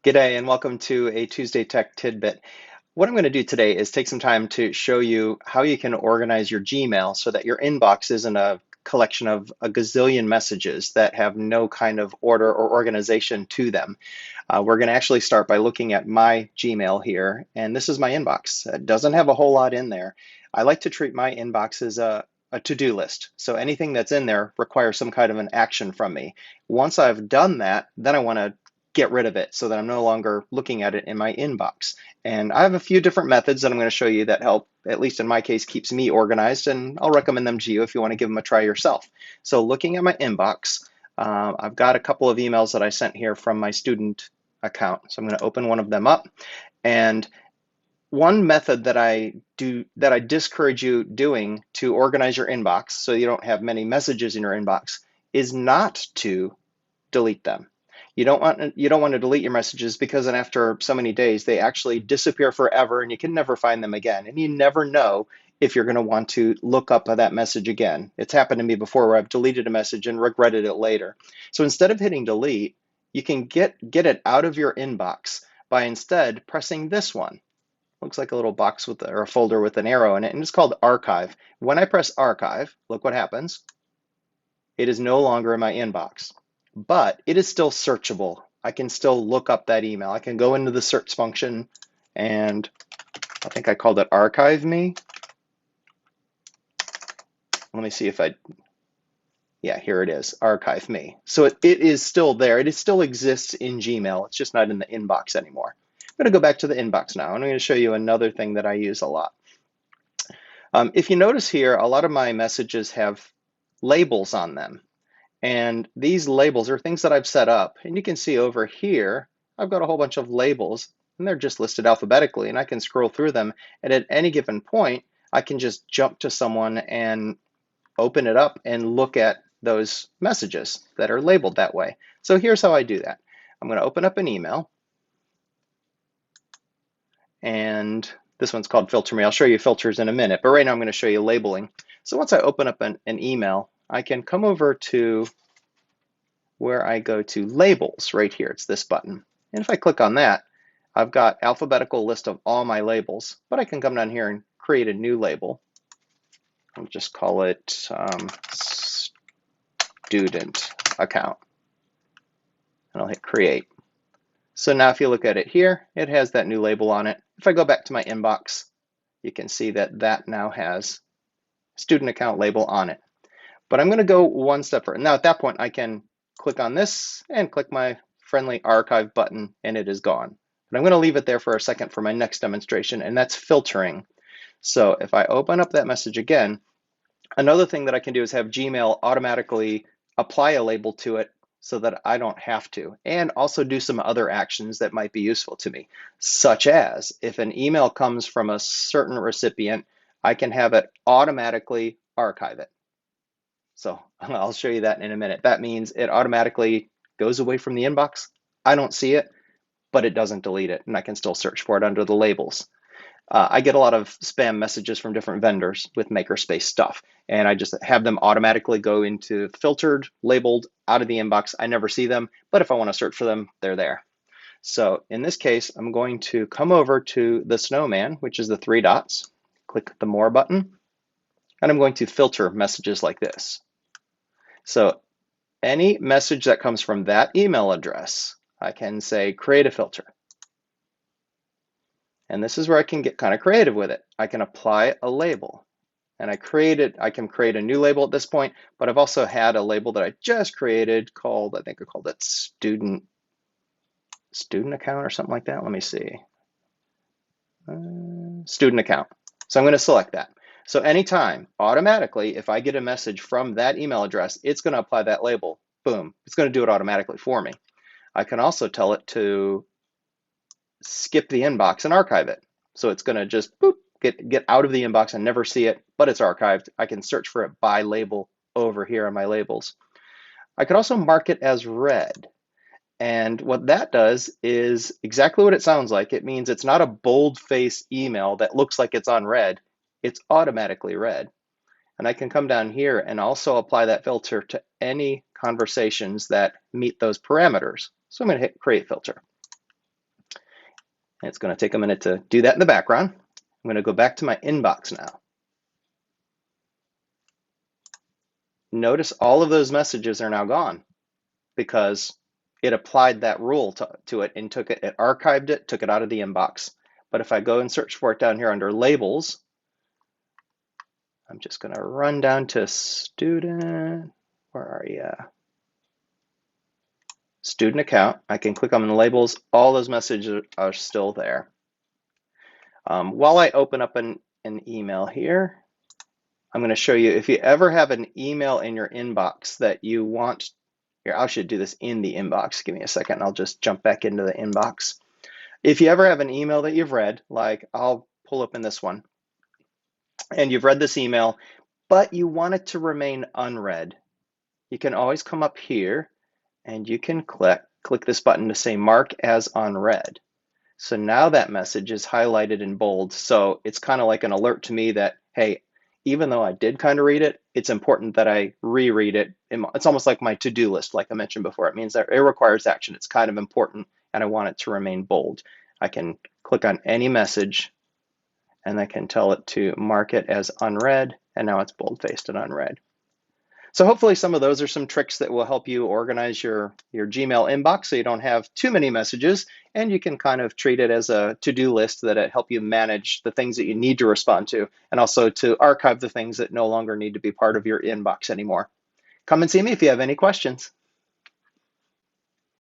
G'day and welcome to a Tuesday Tech Tidbit. What I'm going to do today is take some time to show you how you can organize your Gmail so that your inbox isn't a collection of a gazillion messages that have no kind of order or organization to them. We're going to actually start by looking at my Gmail here, and this is my inbox. It doesn't have a whole lot in there. I like to treat my inbox as a to-do list. So anything that's in there requires some kind of an action from me. Once I've done that, then I want to get rid of it so that I'm no longer looking at it in my inbox. And I have a few different methods that I'm going to show you that help, at least in my case, keeps me organized, and I'll recommend them to you if you want to give them a try yourself. So looking at my inbox, I've got a couple of emails that I sent here from my student account. So I'm going to open one of them up. And one method that I discourage you doing to organize your inbox so you don't have many messages in your inbox is not to delete them. You don't want to delete your messages because then after so many days they actually disappear forever and you can never find them again. And you never know if you're going to want to look up that message again. It's happened to me before where I've deleted a message and regretted it later. So instead of hitting delete, you can get it out of your inbox by instead pressing this one. Looks like a little box with or a folder with an arrow in it, and it's called archive. When I press archive, look what happens. It is no longer in my inbox, but it is still searchable. I can still look up that email. I can go into the search function, and I think I called it archive me. Let me see if yeah, here it is, archive me. So it is still there. It still exists in Gmail. It's just not in the inbox anymore. I'm going to go back to the inbox now, and I'm going to show you another thing that I use a lot. If you notice here, a lot of my messages have labels on them. And these labels are things that I've set up. And you can see over here, I've got a whole bunch of labels, and they're just listed alphabetically, and I can scroll through them. And at any given point, I can just jump to someone and open it up and look at those messages that are labeled that way. So here's how I do that. I'm going to open up an email. And this one's called Filter Me. I'll show you filters in a minute, but right now I'm going to show you labeling. So once I open up an email, I can come over to where I go to labels right here. It's this button. And if I click on that, I've got alphabetical list of all my labels, but I can come down here and create a new label. I'll just call it student account. And I'll hit create. So now if you look at it here, it has that new label on it. If I go back to my inbox, you can see that that now has student account label on it. But I'm going to go one step further. Now at that point, I can click on this and click my friendly archive button, and it is gone. But I'm going to leave it there for a second for my next demonstration, and that's filtering. So if I open up that message again, another thing that I can do is have Gmail automatically apply a label to it so that I don't have to, and also do some other actions that might be useful to me, such as if an email comes from a certain recipient, I can have it automatically archive it. So I'll show you that in a minute. That means it automatically goes away from the inbox. I don't see it, but it doesn't delete it, and I can still search for it under the labels. I get a lot of spam messages from different vendors with makerspace stuff, and I just have them automatically go into filtered, labeled, out of the inbox. I never see them, but if I want to search for them, they're there. So in this case, I'm going to come over to the snowman, which is the three dots, click the more button, and I'm going to filter messages like this. So any message that comes from that email address, I can say create a filter. And this is where I can get kind of creative with it. I can apply a label. And I can create a new label at this point, but I've also had a label that I just created called, I think I called it student account or something like that. Let me see. Student account. So I'm going to select that. So anytime, automatically, if I get a message from that email address, it's going to apply that label. Boom. It's going to do it automatically for me. I can also tell it to skip the inbox and archive it. So it's going to just boop, get out of the inbox and never see it, but it's archived. I can search for it by label over here on my labels. I could also mark it as read. And what that does is exactly what it sounds like. It means it's not a bold-face email that looks like it's on read. It's automatically read. And I can come down here and also apply that filter to any conversations that meet those parameters. So I'm going to hit create filter. It's going to take a minute to do that in the background. I'm going to go back to my inbox now. Notice all of those messages are now gone because it applied that rule to it and it archived it, took it out of the inbox. But if I go and search for it down here under labels, I'm just going to run down to student. Where are you? Student account. I can click on the labels. All those messages are still there. While I open up an email here, I'm going to show you if you ever have an email in your inbox that you want. Here, I should do this in the inbox. Give me a second. I'll just jump back into the inbox. If you ever have an email that you've read, like I'll pull up in this one, and you've read this email, but you want it to remain unread, you can always come up here and you can click this button to say mark as unread. So now that message is highlighted in bold. So it's kind of like an alert to me that, hey, even though I did kind of read it, it's important that I reread it. It's almost like my to-do list, like I mentioned before. It means that it requires action. It's kind of important, and I want it to remain bold. I can click on any message, and I can tell it to mark it as unread, and now it's bold-faced and unread. So hopefully some of those are some tricks that will help you organize your Gmail inbox so you don't have too many messages, and you can kind of treat it as a to-do list that help you manage the things that you need to respond to, and also to archive the things that no longer need to be part of your inbox anymore. Come and see me if you have any questions.